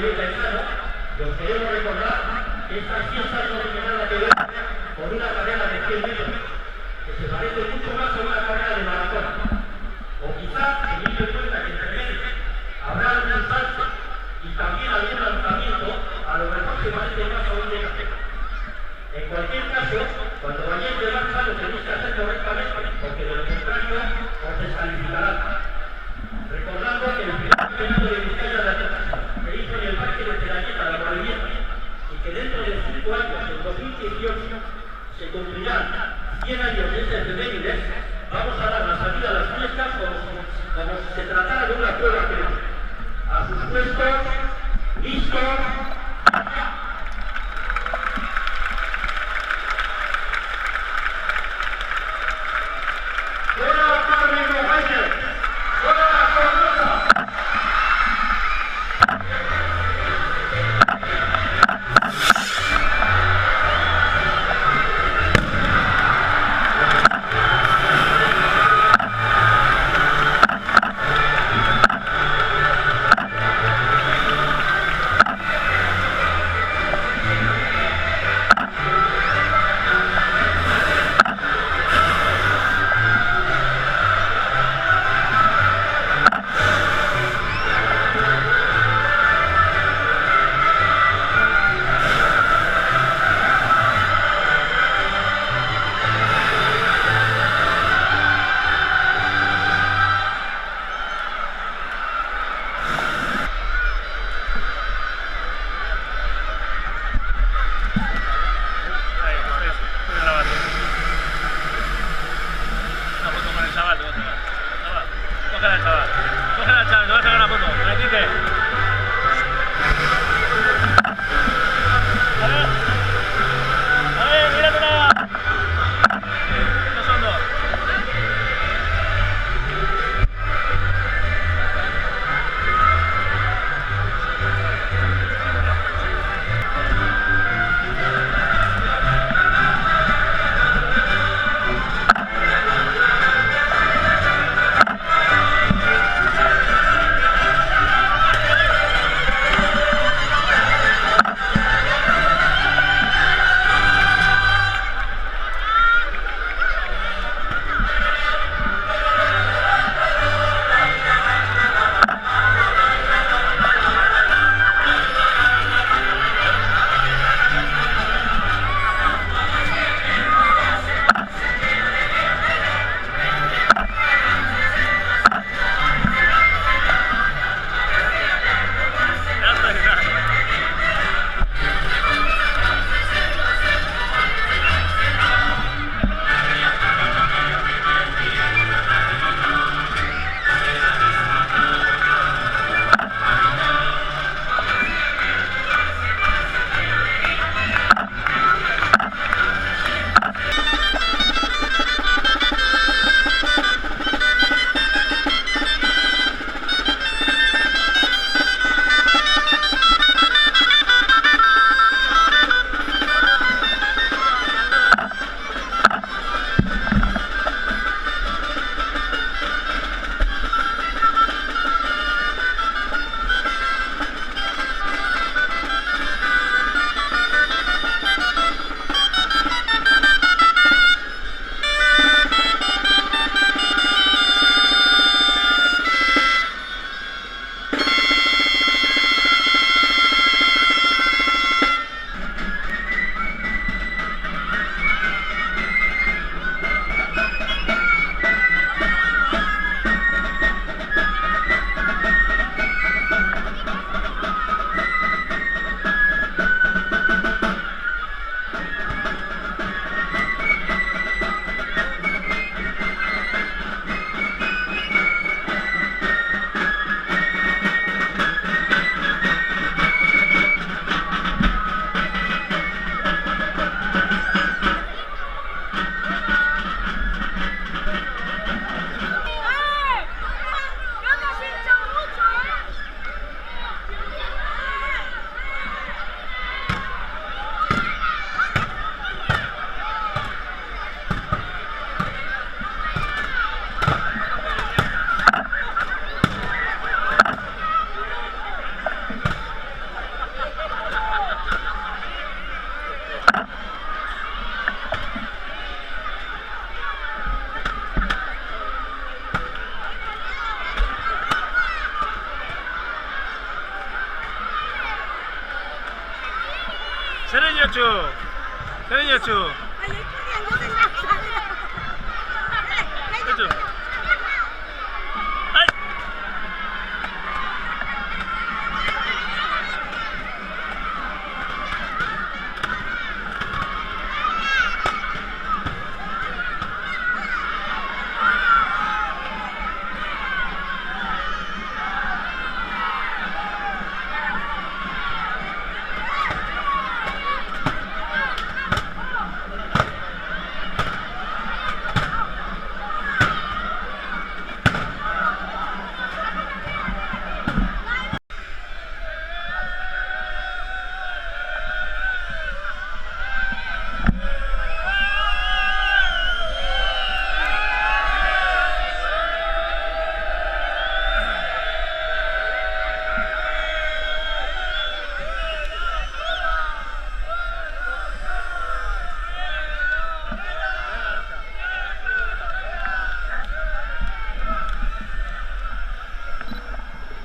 Violeta y Sano, los queremos recordar que esta fiesta no tiene nada que ver con una carrera de 100 metros, que se parece mucho más a una carrera de maratón. O quizás, teniendo en cuenta que entre medio habrá algún salto y también algún lanzamiento, a lo mejor se parece más a un decate. En cualquier caso, cuando vayáis de marcha lo tenéis que hacer correctamente, porque de lo contrario os descalificarán. Recordando que el primer campeonato de Vizcaya de atletismo se hizo en el Parque de Ceralleta de Guadalajara y que dentro de 5 años, en 2018, se cumplirán 100 años de ese efemérides, vamos a dar la salida a las fiestas como si se tratara de una prueba que a sus puestos, listos, 세련이었죠. 세련이었죠. 아, 예쁘게 안 생겼어.